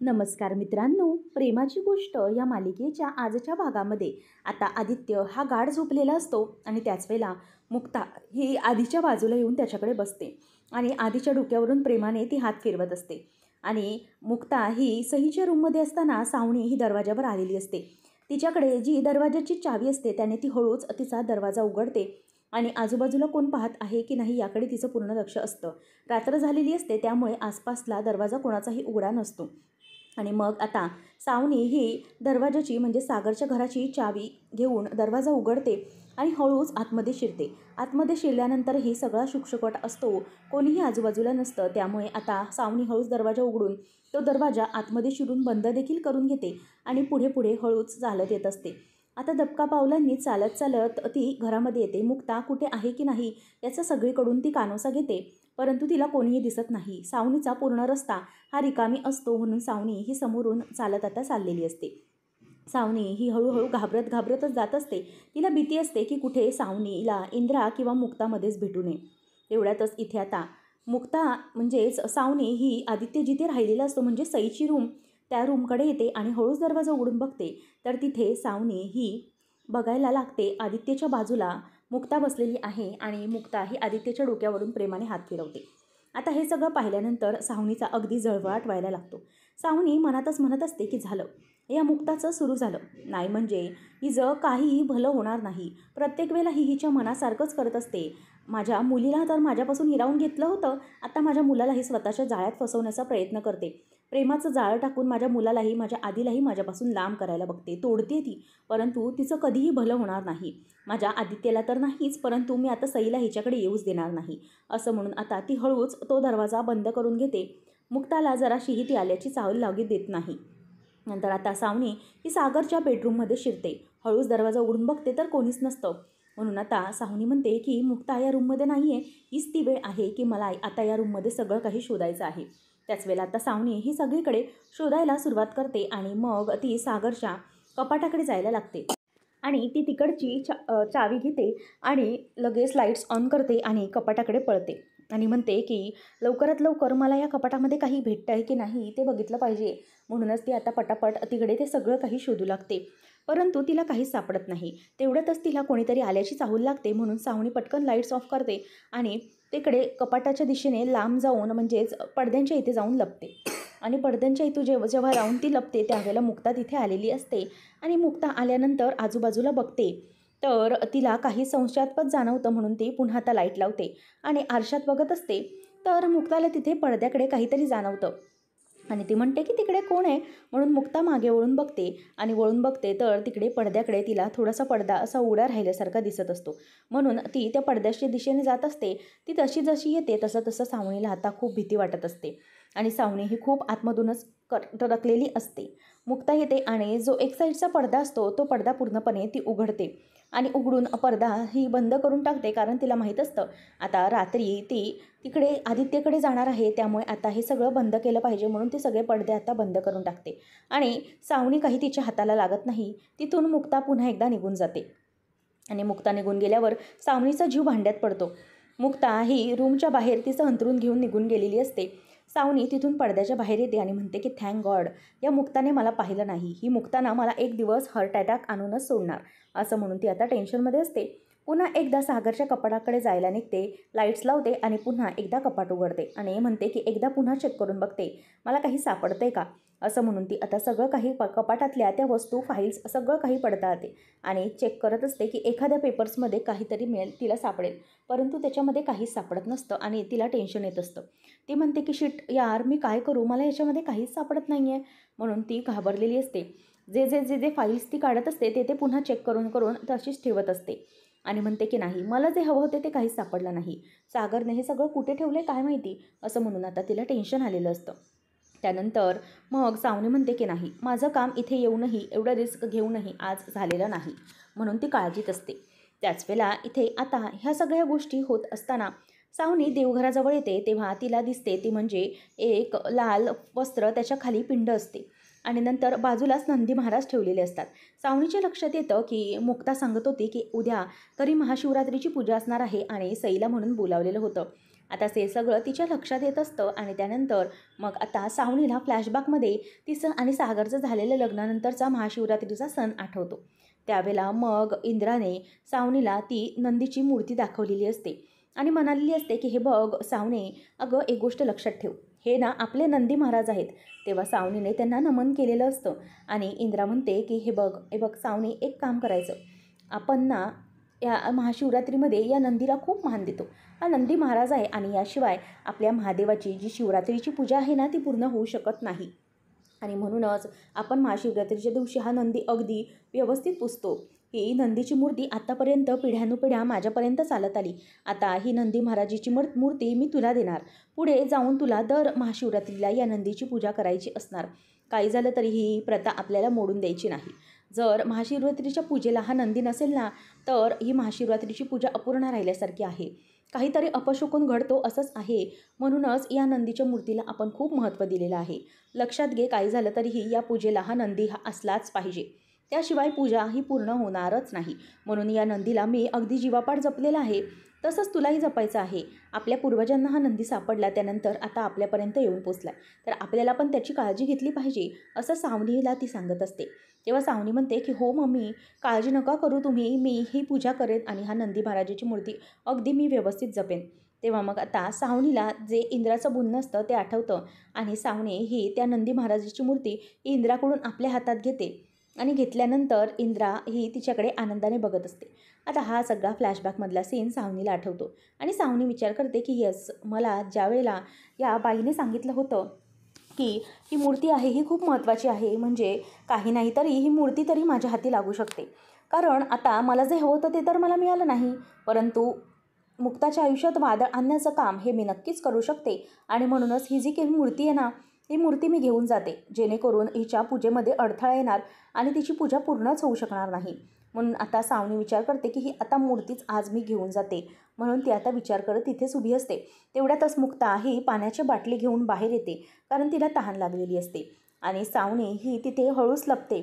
नमस्कार मित्रांनो, प्रेमाची गोष्ट या मालिकेच्या आजच्या भागामध्ये आता आदित्य हा गाढ झोपलेला असतो आणि त्याच वेळेला मुक्ता ही आधीच्या बाजूला येऊन त्याच्याकडे बसते आणि आधीच्या डोक्यावरून प्रेमाने ती हात फिरवत असते. आणि मुक्ता ही सहीच्या रूममध्ये असताना सावनी ही दरवाजावर आलेली असते. तिच्याकडे जी दरवाजाची चावी असते त्याने ती हळूच तिचा दरवाजा उघडते आणि आजूबाजूला कोण पाहत आहे की नाही याकडे तिचं पूर्ण लक्ष असतं. रात्र झालेली असते त्यामुळे आसपासला दरवाजा कोणाचाही उघडा नसतो. आणि मग आता सावनी ही दरवाजाची म्हणजे सागरच्या घराची चावी घेऊन दरवाजा उघडते आणि हळूच आतमध्ये शिरते. आतमध्ये शिरल्यानंतरही सगळा शुकशुकाट असतो, कोणीही आजूबाजूला नसतं. त्यामुळे आता सावनी हळूच दरवाजा उघडून तो दरवाजा आतमध्ये शिरून बंद देखील करून घेते आणि पुढे पुढे हळूच चालत येत असते. आता दबका पावलांनी चालत चालत ती घरामध्ये येते. मुक्ता कुठे आहे की नाही याचा सगळीकडून ती कानोसा घेते, परंतु तिला कोणीही दिसत नाही. सावनीचा पूर्ण रस्ता हा रिकामी असतो म्हणून सावनी ही समोरून चालत आता चाललेली असते. सावनी ही हळूहळू घाबरत घाबरतच जात असते. तिला भीती असते की कुठे सावनीला इंद्रा किंवा मुक्तामध्येच भेटू नये. तेवढ्यातच इथे आता मुक्ता म्हणजेच सावनी ही आदित्य जिथे राहिलेला असतो म्हणजे सईची रूम त्या रूमकडे येते आणि हळूच दरवाजा उघडून बघते तर तिथे सावनी ही बघायला लागते आदित्यच्या बाजूला मुक्ता बसलेली आहे आणि मुक्ता ही आदित्यच्या डोक्यावरून प्रेमाने हात फिरवते. आता हे सगळं पाहिल्यानंतर सावनीचा अगदी जळजळाट व्हायला लागतो. सावनी मनातच म्हणत असते की झालं, या मुक्ताचं सुरू झालं. नाही म्हणजे हिचं काहीही भलं होणार नाही. प्रत्येक वेळेला ही हिच्या मनासारखंच करत असते. माझ्या मुलीला तर माझ्यापासून हिरावून घेतलं होतं, आता माझ्या मुलालाही स्वतःच्या जाळ्यात फसवण्याचा प्रयत्न करते. प्रेमाचं जाळं टाकून माझ्या मुलालाही माझ्या आधीलाही माझ्यापासून लांब करायला बघते. तोडते ती, परंतु तिचं कधीही भलं होणार नाही. माझ्या आदित्यला तर नाहीच, परंतु मी आता सईला हिच्याकडे येऊच देणार नाही. असं म्हणून आता ती हळूच तो दरवाजा बंद करून घेते. मुक्ताला जराशीही ती आल्याची चावल लागू देत नाही. नंतर आता सावनी ही सागरच्या बेडरूममध्ये शिरते. हळूच दरवाजा उघडून बघते तर कोणीच नसतं. म्हणून आता सावनी म्हणते की मुक्ता या रूममध्ये नाही आहे. हीच ती वेळ आहे की मला आता या रूममध्ये सगळं काही शोधायचं आहे. त्याच वेळेला आता सावनी ही सगळीकडे शोधायला सुरुवात करते आणि मग ती सागरच्या कपाटाकडे जायला लागते आणि ती तिकडची चावी घेते आणि लगेच लाईट्स ऑन करते आणि कपाटाकडे पळते आणि म्हणते की लवकरात लवकर मला या कपाटामध्ये काही भेटतं आहे की नाही ते बघितलं पाहिजे. म्हणूनच ती आता पटापट तिकडे ते सगळं काही शोधू लागते, परंतु तिला काहीच सापडत नाही. तेवढ्यातच तिला कोणीतरी आल्याची चाहूल लागते म्हणून सावनी पटकन लाईट्स ऑफ करते आणि तिकडे कपाटाच्या दिशेने लांब जाऊन म्हणजेच पडद्यांच्या इथे जाऊन लपते. आणि पडद्यांच्या इथं जेव्हा जाऊन ती लपते त्यावेळेला मुक्ता तिथे आलेली असते आणि मुक्ता आल्यानंतर आजूबाजूला बघते तर तिला काही संशयास्पद जाणवतं म्हणून ती पुन्हा आता लाईट लावते आणि आरशात बघत असते तर मुक्ताला तिथे पडद्याकडे काहीतरी जाणवतं आणि ती म्हणते की तिकडे कोण आहे. म्हणून मुक्ता मागे वळून बघते आणि वळून बघते तर तिकडे पडद्याकडे तिला थोडासा पडदा असा उघडा राहिल्यासारखा दिसत असतो. म्हणून ती त्या पडद्याच्या दिशेने जात असते. ती तशी जशी येते तसं तसं सावनीला आता खूप भीती वाटत असते आणि सावनी ही खूप आतमधूनच टरकलेली असते. मुक्ता येते आणि जो एक साईडचा पडदा असतो तो पडदा पूर्णपणे ती उघडते आणि उघडून पडदा ही बंद करून टाकते, कारण तिला माहीत असतं आता रात्री ती तिकडे आदित्यकडे जाणार आहे. त्यामुळे आता हे सगळं बंद केलं पाहिजे म्हणून ती सगळे पडदे आता बंद करून टाकते आणि सावनी काही तिच्या हाताला लागत नाही. तिथून मुक्ता पुन्हा एकदा निघून जाते आणि मुक्ता निघून गेल्यावर सावनीचा जीव भांड्यात पडतो. मुक्ता ही रूमच्या बाहेर तिचं अंथरूण घेऊन निघून गेलेली असते. सावनी तिथून पडद्याच्या बाहेर येते आणि म्हणते की थँक गॉड या मुक्ताने मला पाहिलं नाही. ही मुक्ताना मला एक दिवस हार्ट अटॅक आणूनच सोडणार. असं म्हणून ती आता टेन्शनमध्ये असते. पुन्हा एकदा सागरच्या कपाटाकडे जायला निघते, लाईट्स लावते आणि पुन्हा एकदा कपाट उघडते आणि म्हणते की एकदा पुन्हा चेक करून बघते मला काही सापडते का. असं म्हणून ती आता सगळं काही कपाटातल्या त्या वस्तू फाईल्स सगळं काही पडताळते आणि चेक करत असते की एखाद्या पेपर्समध्ये काहीतरी मिळेल तिला सापडेल, परंतु त्याच्यामध्ये काहीच सापडत नसतं आणि तिला टेन्शन येत असतं. ती म्हणते की शिट यार मी काय करू, मला याच्यामध्ये काहीच सापडत नाही आहे. म्हणून ती घाबरलेली असते. जे जे जे जे फाईल्स ती काढत असते ते पुन्हा चेक करून करून तशीच ठेवत असते आणि म्हणते की नाही मला जे हवं होते ते काहीच सापडलं नाही. सागरने हे सगळं कुठे ठेवले काय माहिती. असं म्हणून आता तिला टेन्शन आलेलं असतं. त्यानंतर मग सावनी म्हणते की नाही माझं काम इथे येऊनही एवढं रिस्क घेऊनही आज झालेलं नाही, म्हणून ती काळजीत असते. त्याच वेळेला इथे आता ह्या सगळ्या गोष्टी होत असताना सावनी देवघराजवळ येते तेव्हा तिला दिसते ती म्हणजे एक लाल वस्त्र त्याच्या खाली पिंड असते आणि नंतर बाजूलाच नंदी महाराज ठेवलेले असतात. सावनीच्या लक्षात येतं की मुक्ता सांगत होती की उद्या तरी महाशिवरात्रीची पूजा असणार आहे आणि सईला म्हणून बोलावलेलं होतं आता ते सगळं तिच्या लक्षात येत असतं आणि त्यानंतर मग आता सावनीला फ्लॅशबॅकमध्ये तिचं आणि सागरचं झालेलं लग्नानंतरचा महाशिवरात्रीचा सण आठवतो. त्यावेळेला मग इंद्राने सावनीला ती नंदीची मूर्ती दाखवलेली असते आणि म्हणालेली असते की हे बघ सावने, अगं एक गोष्ट लक्षात ठेव, हे ना आपले नंदी महाराज आहेत. तेव्हा सावनीने त्यांना नमन केलेलं असतं आणि इंद्रा म्हणते की हे बघ सावनी, एक काम करायचं, आपण ना या महाशिवरात्रीमध्ये या नंदीला खूप मान देतो. हा नंदी महाराज आहे आणि याशिवाय आपल्या महादेवाची जी शिवरात्रीची पूजा आहे ना ती पूर्ण होऊ शकत नाही. आणि म्हणूनच आपण महाशिवरात्रीच्या दिवशी हा नंदी अगदी व्यवस्थित पुजतो. ही नंदीची मूर्ती आत्तापर्यंत पिढ्यानुपिढ्या माझ्यापर्यंत चालत आली. आता ही नंदी महाराजाची मूर्ती मी तुला देणार. पुढे जाऊन तुला दर महाशिवरात्रीला या नंदीची पूजा करायची असणार. काही झालं तरी ही प्रथा आपल्याला मोडून द्यायची नाही. जर महाशिवरात्रीच्या पूजेला हा नंदी नसेल ना तर ही महाशिवरात्रीची पूजा अपूर्ण राहिल्यासारखी आहे. काहीतरी अपशकुन घडतो असंच आहे. म्हणूनच या नंदीच्या मूर्तीला आपण खूप महत्त्व दिलेलं आहे. लक्षात घे, काही झालं तरीही या पूजेला हा नंदी असलाच पाहिजे. त्याशिवाय पूजा ही पूर्ण होणारच नाही. म्हणून या नंदीला मी अगदी जीवापाड जपलेला आहे. तसंच तुलाही जपायचं आहे. आपल्या पूर्वजांना हा नंदी सापडला, त्यानंतर आता आपल्यापर्यंत येऊन पोचला, तर आपल्याला पण त्याची काळजी घेतली पाहिजे असं सावनीला ती सांगत असते. तेव्हा सावनी म्हणते की हो मम्मी, काळजी नका करू तुम्ही, मी ही पूजा करेन आणि हा नंदी महाराजाची मूर्ती अगदी मी व्यवस्थित जपेन. तेव्हा मग आता सावनीला जे इंद्राचं बोलणं असतं ते आठवतं आणि सावनी ही त्या नंदी महाराजाची मूर्ती इंद्राकडून आपल्या हातात घेते आणि घेतल्यानंतर इंद्रा ही तिच्याकडे आनंदाने बघत असते. आता हा सगळा फ्लॅशबॅकमधला सीन सावनीला आठवतो आणि सावनी विचार करते की येस, मला ज्या वेळेला या बाईने सांगितलं होतं की ही मूर्ती आहे ही खूप महत्त्वाची आहे, म्हणजे काही नाही तरी ही मूर्ती तरी माझ्या हाती लागू शकते. कारण आता मला जे हवं होतं ते तर मला मिळालं नाही, परंतु मुक्ताच्या आयुष्यात वादळ आणण्याचं काम हे मी नक्कीच करू शकते. आणि म्हणूनच ही जी काही मूर्ती आहे ना, ही मूर्ती मी घेऊन जाते, जेणेकरून हिच्या पूजेमध्ये अडथळा येणार आणि तिची पूजा पूर्णच होऊ शकणार नाही. म्हणून आता सावनी विचार करते की ही आता मूर्तीच आज मी घेऊन जाते. म्हणून ती आता विचार करत तिथेच उभी असते. तेवढ्यातच मुक्ता ही पाण्याची बाटली घेऊन बाहेर येते, कारण तिला तहान लागलेली असते आणि सावनी ही तिथे हळूच लपते.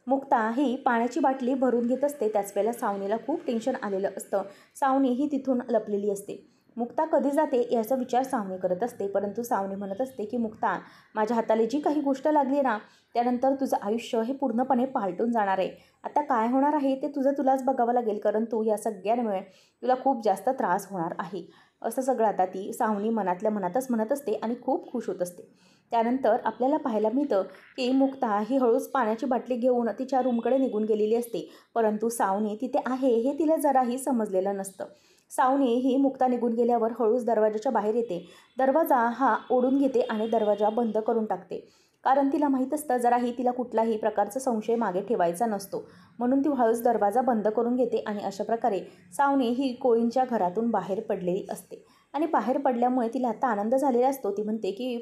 मुक्ता ही पाण्याची बाटली भरून घेत असते. त्याच वेळेला सावनीला खूप टेन्शन आलेलं असतं. सावनी ही तिथून लपलेली असते. मुक्ता कधी जाते याचा विचार सावनी करत असते, परंतु सावनी म्हणत असते की मुक्ता, माझ्या हाताला जी काही गोष्ट लागली ना त्यानंतर तुझं आयुष्य हे पूर्णपणे पालटून जाणार आहे. आता काय होणार आहे ते तुलाच बघावं लागेल, कारण तू या सगळ्यांमुळे तुला खूप जास्त त्रास होणार आहे. असं सगळं आता ती सावनी मनातल्या मनातच म्हणत असते आणि खूप खुश होत असते. त्यानंतर आपल्याला पाहायला मिळतं की मुक्ता ही हळूच पाण्याची बाटली घेऊन तिच्या रूमकडे निघून गेलेली असते, परंतु सावनी तिथे आहे हे तिला जराही समजलेलं नसतं. सावनी ही मुक्ता निघून गेल्यावर हळूच दरवाजाच्या बाहेर येते. दरवाजा हा ओढून घेते आणि दरवाजा बंद करून टाकते, कारण तिला माहीत असतं जराही तिला कुठलाही प्रकारचा संशय मागे ठेवायचा नसतो. म्हणून ती हळूच दरवाजा बंद करून घेते आणि अशा प्रकारे सावनी ही कोळींच्या घरातून बाहेर पडलेली असते. आणि बाहेर पडल्यामुळे तिला आता आनंद झालेला असतो. ती म्हणते की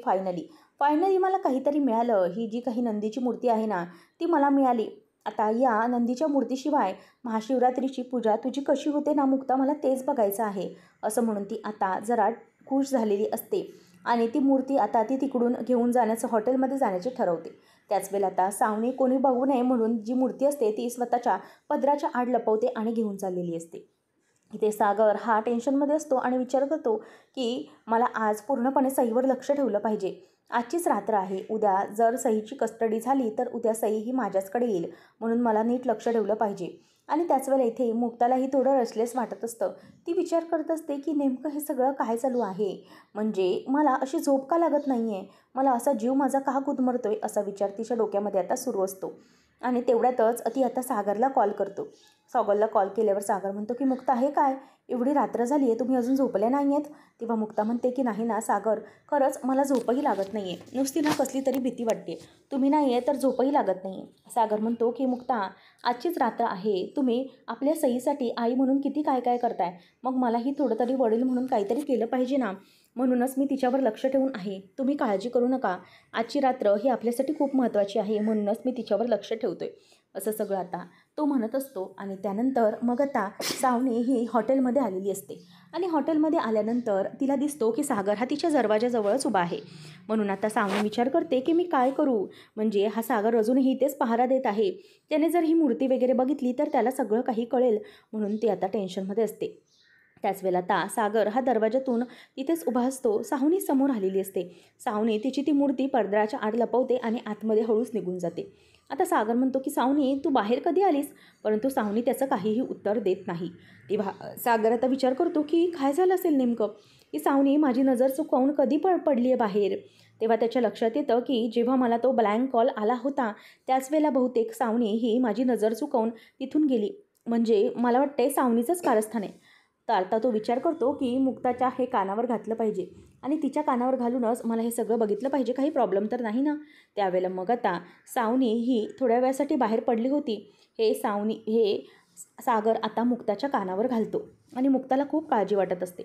फायनली मला काहीतरी मिळालं. ही जी काही नंदीची मूर्ती आहे ना ती मला मिळाली. आता या नंदीच्या मूर्तीशिवाय महाशिवरात्रीची पूजा तुझी कशी होते ना मुक्ता, मला तेच बघायचं आहे, असं म्हणून ती आता जरा खुश झालेली असते. आणि ती मूर्ती आता ती तिकडून घेऊन जाण्याचं, हॉटेलमध्ये जाण्याचे ठरवते. त्याच वेळेला आता सावनी कोणी बघू नये म्हणून जी मूर्ती असते ती स्वतःच्या पदराच्या आड लपवते आणि घेऊन चाललेली असते. इथे सागर हा टेन्शनमध्ये असतो आणि विचार करतो की मला आज पूर्णपणे सईवर लक्ष ठेवलं पाहिजे. आजचीच रात्र आहे, उद्या जर सईची कस्टडी झाली तर उद्या सई ही माझ्याचकडे येईल, म्हणून मला नीट लक्ष ठेवलं पाहिजे. आणि त्याच वेळेला इथे मुक्तालाही थोडं रेस्टलेस वाटत असतं. ती विचार करत असते की नेमकं हे सगळं काय चालू आहे, म्हणजे मला अशी झोप का लागत नाही आहे, मला असा जीव माझा का गुदमरतोय, असा विचार तिच्या डोक्यामध्ये आता सुरू असतो. आणि तेवढ्यातच ती आता सागरला कॉल करतो. सागरला कॉल केल्यावर सागर म्हणतो की मुक्ता, हे काय, एवढी रात्र झाली आहे, तुम्ही अजून झोपले नाही आहेत? तेव्हा मुक्ता म्हणते की नाही ना सागर, खरंच मला झोपही लागत नाही आहे, नुसती ना कसली तरी भीती वाटते, तुम्ही नाही आहे तर झोपही लागत नाही आहे. सागर म्हणतो की मुक्ता, आजचीच रात्र आहे, तुम्ही आपल्या सईसाठी आई म्हणून किती काय काय करताय, मग मलाही थोडं तरी वडील म्हणून काहीतरी केलं पाहिजे ना, म्हणूनच मी तिच्यावर लक्ष ठेवून आहे. तुम्ही काळजी करू नका, आजची रात्र ही आपल्यासाठी खूप महत्त्वाची आहे, म्हणूनच मी तिच्यावर लक्ष ठेवतोय, असं सगळं आता तो म्हणत असतो. आणि त्यानंतर मग आता सावनी ही हॉटेलमध्ये आलेली असते आणि हॉटेलमध्ये आल्यानंतर तिला दिसतो की सागर हा तिच्या दरवाजाजवळच उभा आहे. म्हणून आता सावनी विचार करते की मी काय करू, म्हणजे हा सागर अजूनही इथेच पहारा देत आहे, त्याने जर ही मूर्ती वगैरे बघितली तर त्याला सगळं काही कळेल, म्हणून ती आता टेन्शनमध्ये असते. त्याच वेळेला आता सागर हा दरवाजातून तिथेच उभा असतो. सावनी समोर आलेली असते. सावनी तिची ती मूर्ती पडद्याच्या आड लपवते आणि आतमध्ये हळूच निघून जाते. आता सागर म्हणतो की सावनी तू बाहेर कधी आलीस? परंतु सावनी त्याचं काहीही उत्तर देत नाही. तेव्हा सागर आता विचार करतो की काय झालं असेल नेमकं, की सावनी माझी नजर चुकवून कधी पडली आहे बाहेर. तेव्हा त्याच्या लक्षात येतं की जेव्हा मला तो ब्लँक कॉल आला होता त्याच वेळेला बहुतेक सावनी ही माझी नजर चुकवून तिथून गेली. म्हणजे मला वाटते सावनीचंच कारस्थान आहे. तर आता तो विचार करतो की मुक्ताच्या हे कानावर घातलं पाहिजे आणि तिच्या कानावर घालूनच मला हे सगळं बघितलं पाहिजे, काही प्रॉब्लेम तर नाही ना. त्यावेळेला मग आता सावनी ही थोड्या वेळासाठी बाहेर पडली होती हे सागर आता मुक्ताच्या कानावर घालतो आणि मुक्ताला खूप काळजी वाटत असते.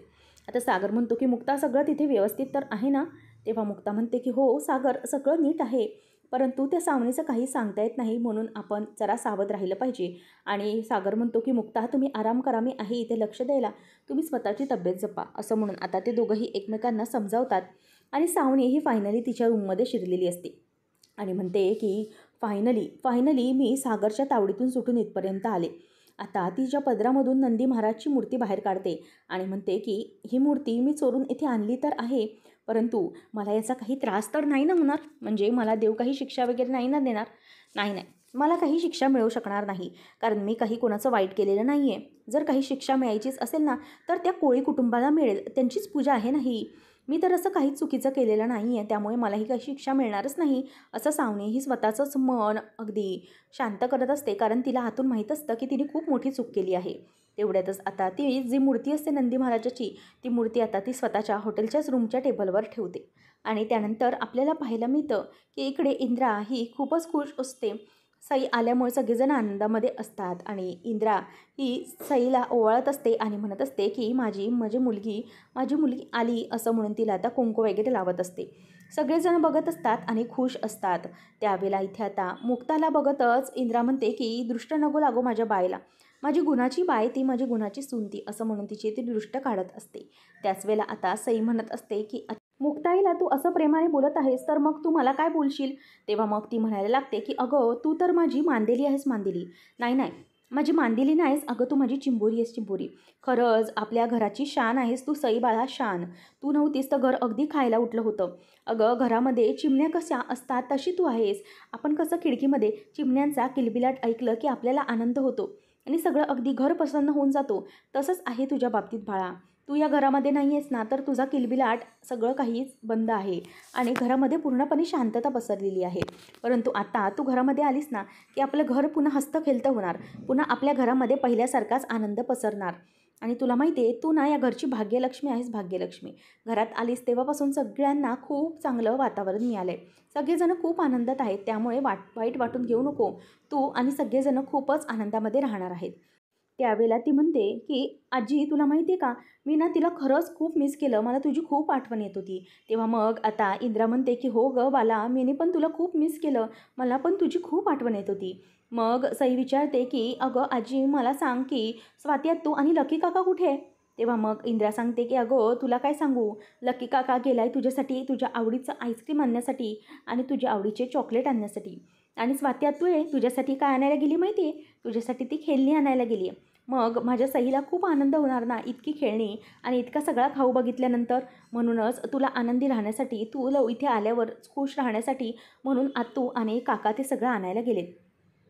आता सागर म्हणतो की मुक्ता सगळं तिथे व्यवस्थित तर आहे ना? तेव्हा मुक्ता म्हणते की हो सागर सगळं नीट आहे, परंतु त्या सावनीचं काही सांगता येत नाही म्हणून आपण जरा सावध राहिलं पाहिजे. आणि सागर म्हणतो की मुक्ता तुम्ही आराम करा, मी आहे इथे लक्ष द्यायला, तुम्ही स्वतःची तब्येत जपा असं म्हणून आता ते दोघंही एकमेकांना समजावतात. आणि सावनी ही फायनली तिच्या रूममध्ये शिरलेली असते आणि म्हणते की फायनली मी सागरच्या तावडीतून सुटून इथपर्यंत आले. आता तिच्या पदरामधून नंदी महाराजची मूर्ती बाहेर काढते आणि म्हणते की ही मूर्ती मी चोरून इथे आणली तर आहे, परंतु मला याचा काही त्रास तर नाही ना होणार? म्हणजे मला देव काही शिक्षा वगैरे नाही ना देणार? नाही, मला काही शिक्षा मिळू शकणार नाही, कारण मी काही कोणाचं वाईट केलेलं नाही आहे. जर काही शिक्षा मिळायचीच असेल ना तर त्या कोळी कुटुंबाला मिळेल, त्यांचीच पूजा आहे ना ही. मी तर असं काहीच चुकीचं केलेलं नाही आहे, त्यामुळे मलाही काही शिक्षा मिळणारच नाही असं सावनी ही स्वतःचंच मन अगदी शांत करत असते, कारण तिला आतून माहीत असतं की तिने खूप मोठी चूक केली आहे. तेवढ्यातच आता ती जी मूर्ती असते नंदी महाराजाची, ती मूर्ती आता ती स्वतःच्या हॉटेलच्याच रूमच्या टेबलवर ठेवते. आणि त्यानंतर आपल्याला पाहायला मिळतं की इकडे इंद्रा ही खूपच खुश असते. सई आल्यामुळे सगळेजण आनंदामध्ये असतात आणि इंद्रा ही सईला ओवाळत असते आणि म्हणत असते की माझी मुलगी आली असं म्हणून तिला आता कुंकू वगैरे लावत असते. सगळेजण बघत असतात आणि खुश असतात. त्यावेळेला इथे आता मुक्ताला बघतच इंद्रा म्हणते की दृष्ट नको लागो माझ्या बायला, माझी गुणाची बाय ती, माझी गुणाची सून ती असं म्हणून तिची ती दृष्ट काढत असते. त्याच वेळेला आता सई म्हणत असते की मुक्ताईला तू असं प्रेमाने बोलत आहेस तर मग तू मला काय बोलशील? तेव्हा मग ती म्हणायला लागते की अगं तू तर माझी मांदेली आहेस, मांदेली. नाही, माझी मांदेली नाहीस अगं, तू माझी चिंबोरी आहेस, चिंबोरी. खरंच आपल्या घराची शान आहेस तू, सई बाळा शान. तू नव्हतीस तर घर अगदी खायला उठलं होतं. अगं घरामध्ये चिमण्या कशा असतात तशी तू आहेस. आपण कसं खिडकीमध्ये चिमण्यांचा किलबिलाट ऐकलं की आपल्याला आनंद होतो आणि सगळं अगदी घर प्रसन्न होऊन जातो, तसंच आहे तुझ्या बाबतीत बाळा. तू या घरामध्ये नाही आहेस ना तर तुझा किलबिलाट सगळं काही बंद आहे आणि घरामध्ये पूर्णपणे शांतता पसरलेली आहे. परंतु आता तू घरामध्ये आलीस ना की आपलं घर पुन्हा हस्तखेलतं होणार, पुन्हा आपल्या घरामध्ये पहिल्यासारखाच आनंद पसरणार. आणि तुला माहिती आहे तू ना या घरची भाग्यलक्ष्मी आहेस, भाग्यलक्ष्मी. घरात आलीस तेव्हापासून सगळ्यांना खूप चांगलं वातावरण मिळालं आहे, सगळेजण खूप आनंदात आहेत, त्यामुळे वाईट वाटून घेऊ नको. तू आणि सगळेजण खूपच आनंदामध्ये राहणार आहेत. त्यावेळेला ती म्हणते की आजी तुला माहिती आहे का, मी ना तिला खरंच खूप मिस केलं, मला तुझी खूप आठवण येत होती. तेव्हा मग आता इंद्रा म्हणते की हो गं बाला, मीने पण तुला खूप मिस केलं, मला पण तुझी खूप आठवण येत होती. मग सई विचारते की अगं आजी मला सांग की स्वाती आत्तू आणि लकी काका कुठे आहे? तेव्हा मग इंद्रा सांगते की अगं तुला काय सांगू, लकी काका गेलाय तुझ्यासाठी तुझ्या आवडीचं आईस्क्रीम आणण्यासाठी आणि तुझ्या आवडीचे चॉकलेट आणण्यासाठी. आणि स्वाती आत्तू आहे तुझ्यासाठी काय आणायला गेली माहिती आहे? तुझ्यासाठी ती खेळणी आणायला गेली आहे. मग माझ्या सईला खूप आनंद होणार ना इतकी खेळणी आणि इतका सगळा खाऊ बघितल्यानंतर. म्हणूनच तुला आनंदी राहण्यासाठी, तू इथे आल्यावर खुश राहण्यासाठी म्हणून आत्तू आणि काका ते सगळं आणायला गेलेत.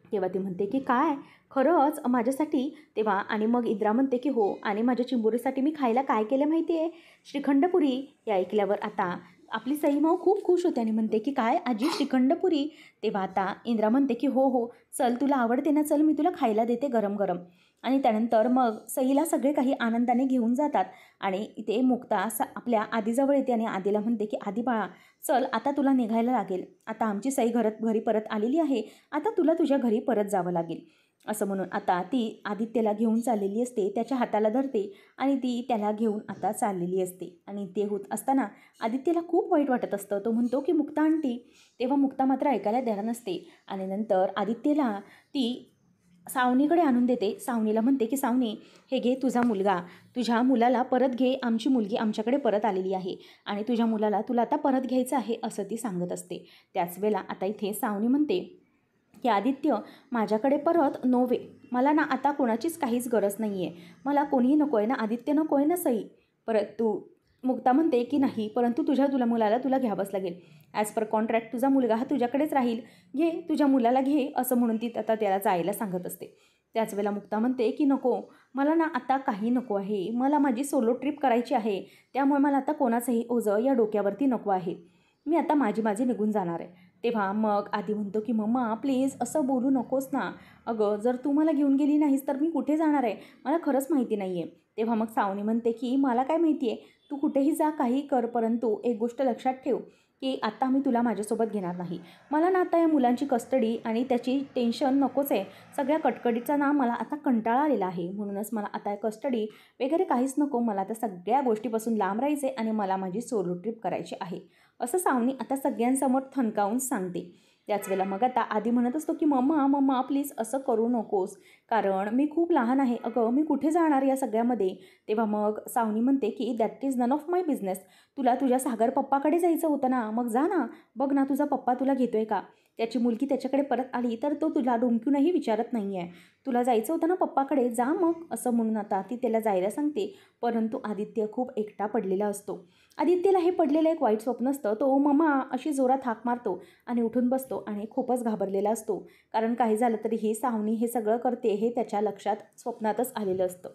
तेव्हा ती म्हणते की काय खरंच माझ्यासाठी? तेव्हा आणि मग इंद्रा म्हणते की हो, आणि माझ्या चिंबोरीसाठी मी खायला काय केलं माहिती आहे? श्रीखंडपुरी. हे ऐकल्यावर आता आपली सई माऊ खूप खुश होते आणि म्हणते की काय आजी श्रीखंडपुरी? तेव्हा आता इंद्रा म्हणते की हो चल तुला आवडते ना, चल मी तुला खायला देते गरम गरम. आणि त्यानंतर मग सईला सगळे काही आनंदाने घेऊन जातात आणि इथे मुक्ता आपल्या आधीजवळ येते आणि आधीला म्हणते की आधी बाळा चल आता तुला निघायला लागेल, आता आमची सई घरी परत आलेली आहे, आता तुला तुझ्या घरी परत जावं लागेल असं म्हणून आता ती आदित्यला घेऊन चाललेली असते, त्याच्या हाताला धरते आणि ती त्याला घेऊन आता चाललेली असते. आणि ते होत असताना आदित्यला खूप वाईट वाटत असतं. तो म्हणतो की मुक्ता आंटी. तेव्हा मुक्ता मात्र ऐकायला तयार नसते आणि नंतर आदित्यला ती सावनीकडे आणून देते. सावनीला म्हणते की सावनी हे घे तुझा मुलगा, तुझ्या मुलाला परत घे, आमची मुलगी आमच्याकडे परत आलेली आहे आणि तुझ्या मुलाला तुला आता परत घ्यायचं आहे असं ती सांगत असते. त्याच वेळेला आता इथे सावनी म्हणते की आदित्य माझ्याकडे परत नो वे, मला ना आता कोणाचीच काहीच गरज नाही आहे, मला कोणीही नको आहे ना, आदित्य नको आहे ना सई. परंतु मुक्ता म्हणते की नाही, परंतु तुझ्या मुलाला तुला घ्यावंच लागेल. ॲज पर कॉन्ट्रॅक्ट तुझा मुलगा हा तुझ्याकडेच राहील, घे तुझ्या मुलाला घे, असं म्हणून ती आता त्याला जायला सांगत असते. त्याच वेळेला मुक्ता म्हणते की नको, मला ना आता काही नको आहे, मला माझी सोलो ट्रिप करायची आहे, त्यामुळे मला आता कोणाचंही ओझं या डोक्यावरती नको आहे, मी आता माझी निघून जाणार आहे. तेव्हा मग आदी म्हणतो की मम्मा प्लीज असं बोलू नकोस ना, अगं जर तू मला घेऊन गेली नाहीस तर मी कुठे जाणार आहे, मला खरंच माहिती नाही आहे. तेव्हा मग सावनी म्हणते की मला काय माहिती आहे, तू कुठेही जा, काही कर, परंतु एक गोष्ट लक्षात ठेव की आता मी तुला माझ्यासोबत घेणार नाही. मला ना आता या मुलांची कस्टडी आणि त्याची टेन्शन नकोच आहे, सगळ्या कटकडीचा ना मला आता कंटाळा आलेला आहे, म्हणूनच मला आता कस्टडी वगैरे काहीच नको, मला आता सगळ्या गोष्टीपासून लांब राहायचे आणि मला माझी सोलो ट्रिप करायची आहे, असं सावनी आता सगळ्यांसमोर थनकावून सांगते. त्याच वेळेला मग आता आधी म्हणत असतो की मम्मा प्लीज असं करू नकोस, कारण मी खूप लहान आहे, अगं मी कुठे जाणार या सगळ्यामध्ये. तेव्हा मग सावनी म्हणते की that is none of my business, तुला तुझ्या सागर पप्पाकडे जायचं होतं ना, मग जा ना, बघ ना तुझा पप्पा तुला घेतोय का, त्याची मुलगी त्याच्याकडे परत आली तर तो तुला डोंक्यूनही विचारत नाही आहे, तुला जायचं होतं ना पप्पाकडे, जा मग, असं म्हणून आता ती त्याला जायला सांगते. परंतु आदित्य खूप एकटा पडलेला असतो. आदित्यला हे पडलेलं एक वाईट स्वप्न असतं, तो मम्मा अशी जोरात हाक मारतो आणि उठून बसतो आणि खूपच घाबरलेला असतो, कारण काही झालं तरी ही सावनी हे सगळं करते हे त्याच्या लक्षात स्वप्नातच आलेलं असतं.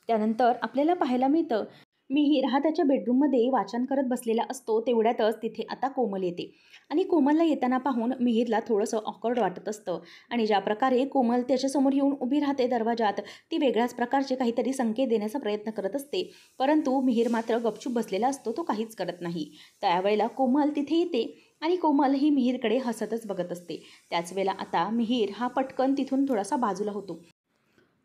त्यानंतर आपल्याला पाहायला मिळतं मिहीर हा त्याच्या बेडरूममध्ये वाचन करत बसलेला असतो. तेवढ्यातच तिथे आता कोमल येते आणि कोमलला येताना पाहून मिहीरला थोडंसं ऑकवर्ड वाटत असतं आणि ज्या प्रकारे कोमल त्याच्यासमोर येऊन उभी राहते दरवाजात, ती वेगळ्याच प्रकारचे काहीतरी संकेत देण्याचा प्रयत्न करत असते, परंतु मिहीर मात्र गपचूप बसलेला असतो, तो काहीच करत नाही. त्यावेळेला कोमल तिथे येते आणि कोमल ही मिहीरकडे हसतच बघत असते. त्याच वेळेला आता मिहीर हा पटकन तिथून थोडासा बाजूला होतो.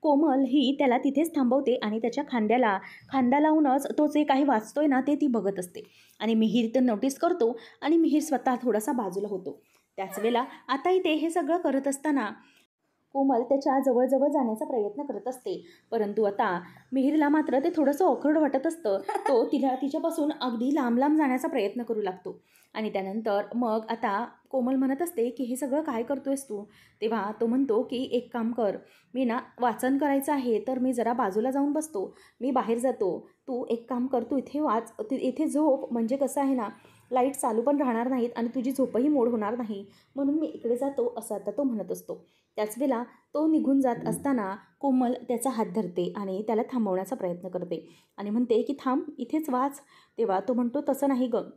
कोमल ही त्याला तिथेच थांबवते आणि त्याच्या खांदा लावूनच तो जे काही वाचतोय ना ते ती बघत असते आणि मिहीर ते नोटीस करतो आणि मिहीर स्वतः थोडासा बाजूला होतो. त्याच वेळेला आता इथे हे सगळं करत असताना कोमल त्याच्या जवळजवळ जाण्याचा प्रयत्न करत असते, परंतु आता मिहीरला मात्र ते थोडंसं ऑकवर्ड वाटत असतं. तो तिच्यापासून अगदी लांब जाण्याचा प्रयत्न करू लागतो आणि त्यानंतर मग आता कोमल म्हणत असते की हे सगळं काय करतोयस तू. तेव्हा तो म्हणतो की एक काम कर, मी ना वाचन करायचं आहे तर मी जरा बाजूला जाऊन बसतो, मी बाहेर जातो, तू एक काम कर, तू इथे वाच, इथे झोप, म्हणजे कसं आहे ना लाईट चालू पण राहणार नाहीत आणि तुझी झोपही मोड होणार नाही, म्हणून मी इकडे जातो, असं आता तो म्हणत असतो. त्याच वेळेला तो निघून जात असताना कोमल त्याचा हात धरते आणि त्याला थांबवण्याचा प्रयत्न करते आणि म्हणते की थांब, इथेच वाच. तेव्हा तो म्हणतो तसं नाही गं,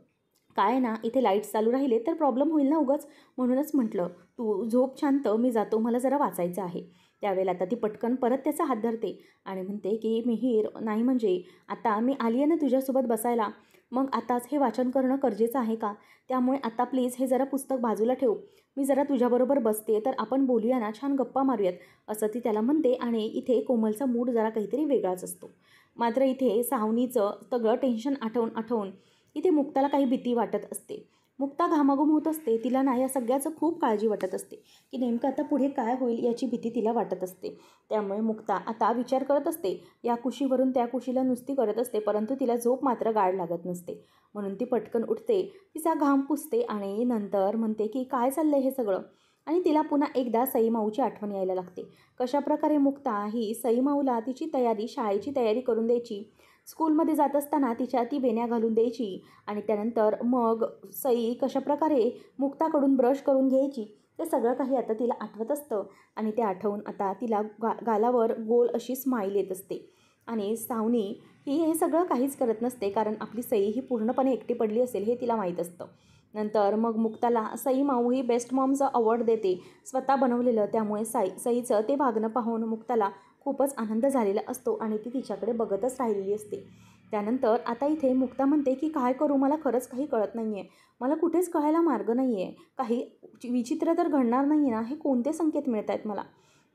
काय ना इथे लाईट्स चालू राहिले तर प्रॉब्लेम होईल ना उगाच, म्हणूनच म्हटलं तू झोप शांत, मी जातो, मला जरा वाचायचं आहे. त्यावेळेला आता ती पटकन परत त्याचा हात धरते आणि म्हणते की मिहीर नाही, म्हणजे आता मी आली आहे ना तुझ्यासोबत बसायला, मग आताच हे वाचन करणं गरजेचं आहे का, त्यामुळे आता प्लीज हे जरा पुस्तक बाजूला ठेव, मी जरा तुझ्याबरोबर बसते, तर आपण बोलूया ना, छान गप्पा मारूयात, असं ती त्याला म्हणते. आणि इथे कोमलचा मूड जरा काहीतरी वेगळाच असतो. मात्र इथे सावनीचं सगळं टेन्शन आठवून इथे मुक्ताला काही भीती वाटत असते. मुक्ता घामाघूम होत असते, तिला ना या सगळ्याचं खूप काळजी वाटत असते की नेमकं आता पुढे काय होईल याची भीती तिला वाटत असते. त्यामुळे मुक्ता आता विचार करत असते, या कुशीवरून त्या कुशीला नुसती करत असते, परंतु तिला झोप मात्र गाढ लागत नसते. म्हणून ती पटकन उठते, तिचा घाम पुसते आणि नंतर म्हणते की काय चाललंय हे सगळं, आणि तिला पुन्हा एकदा सईमाऊची आठवण यायला लागते. कशाप्रकारे मुक्ता ही सईमाऊला तिची शाळेची तयारी करून द्यायची, स्कूलमध्ये जात असताना तिच्या ती वेण्या घालून द्यायची आणि त्यानंतर मग सई कशाप्रकारे मुक्ताकडून ब्रश करून घ्यायची, ते सगळं काही आता तिला आठवत असतं. आणि ते आठवून आता तिला गालावर गोल अशी स्माईल येत असते. आणि सावनी ही हे सगळं काहीच करत नसते, कारण आपली सई ही पूर्णपणे एकटी पडली असेल हे तिला माहीत असतं. नंतर मग मुक्ताला सई माऊ ही बेस्ट मॉमचा अवॉर्ड देते, स्वतः बनवलेलं, त्यामुळे सईचं ते वागणं पाहून मुक्ताला खूपच आनंद झालेला असतो आणि ती तिच्याकडे बघतच राहिलेली असते. त्यानंतर आता इथे मुक्ता म्हणते की काय करू, मला खरंच काही कळत नाही आहे, मला कुठेच कळायला मार्ग नाही आहे, काही विचित्र तर घडणार नाही आहे ना, हे कोणते संकेत मिळत आहेत मला.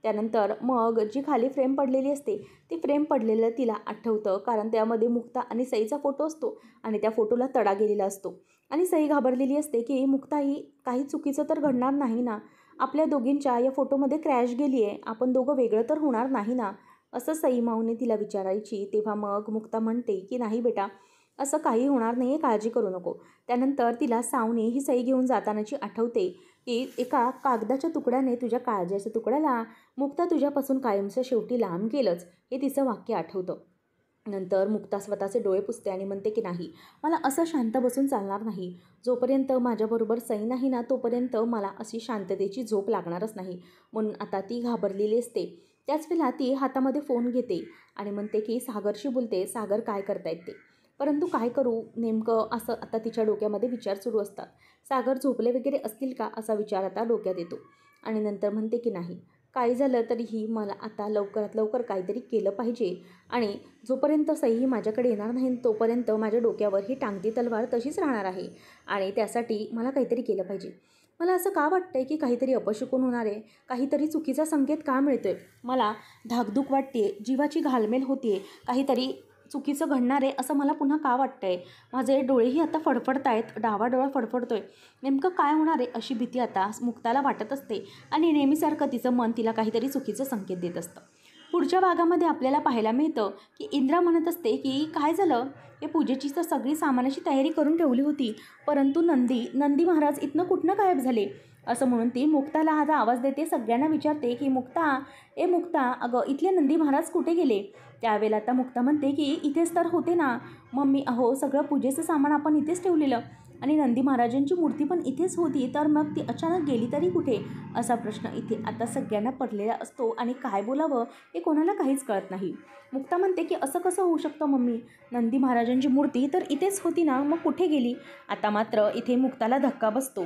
त्यानंतर मग जी खाली फ्रेम पडलेली असते ती फ्रेम पडलेलं तिला आठवतं, कारण त्यामध्ये मुक्ता आणि सईचा फोटो असतो आणि त्या फोटोला तडा गेलेला असतो आणि सई घाबरलेली असते की मुक्ता ही काही चुकीचं तर घडणार नाही ना, आपल्या दोघींच्या या फोटोमध्ये क्रॅश गेली आहे, आपण दोघं वेगळं तर होणार नाही ना, असं सई माऊने तिला विचारायची. तेव्हा मग मुक्ता म्हणते की नाही बेटा, असं काही होणार नाही आहे, काळजी करू नको. त्यानंतर तिला सावनी ही सई घेऊन जातानाची आठवते की एका कागदाच्या तुकड्याने तुझ्या काळजाच्या तुकड्याला मुक्ता तुझ्यापासून कायमचं शेवटी लांब केलंच, हे तिचं वाक्य आठवतं. नंतर मुक्ता स्वतःचे डोळे पुसते आणि म्हणते की नाही, मला असं शांत बसून चालणार नाही. जोपर्यंत माझ्याबरोबर सई नाही ना, तोपर्यंत मला अशी शांततेची झोप लागणारच नाही. म्हणून आता ती घाबरलेली असते. त्याच वेळेला ती हातामध्ये फोन घेते आणि म्हणते की सागरशी बोलते, सागर काय करतायत ते. परंतु काय करू नेमकं, असं आता तिच्या डोक्यामध्ये विचार सुरू असतात. सागर झोपले वगैरे असतील का, असा विचार आता डोक्यात येतो. आणि नंतर म्हणते की नाही, काही झालं तरीही मला आता लवकरात लवकर काहीतरी केलं पाहिजे. आणि जोपर्यंत सई माझ्याकडे येणार नाही तोपर्यंत माझ्या डोक्यावर ही टांगती तलवार तशीच राहणार आहे. आणि त्यासाठी मला काहीतरी केलं पाहिजे. मला असं का वाटतंय की काहीतरी अपशकुन होणार आहे, काहीतरी चुकीचा संकेत का मिळतोय. मला धाकधूक वाटते, जीवाची घालमेल होते, काहीतरी चुकीचं घडणार आहे असं मला पुन्हा का वाटतंय. माझे डोळेही आता फडफडत आहेत, डावाडोळा फडफडतोय. नेमकं काय होणार आहे अशी भीती आता मुक्ताला वाटत असते. आणि नेहमीसारखं तिचं मन तिला काहीतरी चुकीचं संकेत देत असतं. पुढच्या भागामध्ये आपल्याला पाहायला मिळतं की इंद्रा म्हणत असते की काय झालं, हे पूजेची तर सगळी सामानाची तयारी करून ठेवली होती, परंतु नंदी महाराज इथनं कुठनं गायब झाले. असं म्हणून ती मुक्ताला आता आवाज देते, सगळ्यांना विचारते की मुक्ता अगं इथले नंदी महाराज कुठे गेले. त्यावेळेला आता मुक्ता म्हणते की इथेच तर होते ना मम्मी, अहो सगळं पूजेचं सामान आपण इथेच ठेवलेलं आणि नंदी महाराजांची मूर्ती पण इथेच होती, तर मग ती अचानक गेली तरी कुठे, असा प्रश्न इथे आता सगळ्यांना पडलेला असतो. आणि काय बोलावं हे कोणाला काहीच कळत नाही. मुक्ता म्हणते की असं कसं होऊ शकतं मम्मी, नंदी महाराजांची मूर्ती तर इथेच होती ना, मग कुठे गेली. आता मात्र इथे मुक्ताला धक्का बसतो.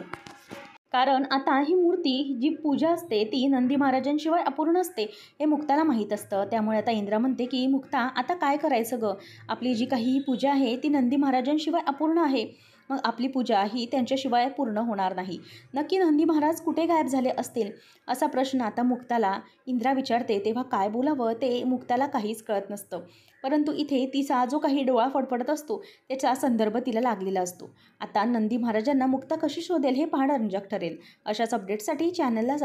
कारण आता ही मूर्ती जी पूजा असते ती नंदी महाराजांशिवाय अपूर्ण असते हे मुक्ताला माहीत असतं. त्यामुळे आता इंद्रा म्हणते की मुक्ता आता काय करायचं गं, आपली जी काही पूजा आहे ती नंदी महाराजांशिवाय अपूर्ण आहे, मग आपली पूजा ही त्यांच्याशिवाय पूर्ण होणार नाही. नक्की नंदी महाराज कुठे गायब झाले असतील असा प्रश्न आता मुक्ताला इंद्रा विचारते. तेव्हा काय बोलावं ते मुक्ताला काहीच कळत नसतं. परंतु इथे तिचा जो काही डोळा फडफडत असतो त्याचा संदर्भ तिला लागलेला असतो. आता नंदी महाराजांना मुक्ता कशी शोधेल हे पाहणं रंजक ठरेल. अशाच अपडेट्ससाठी चॅनलला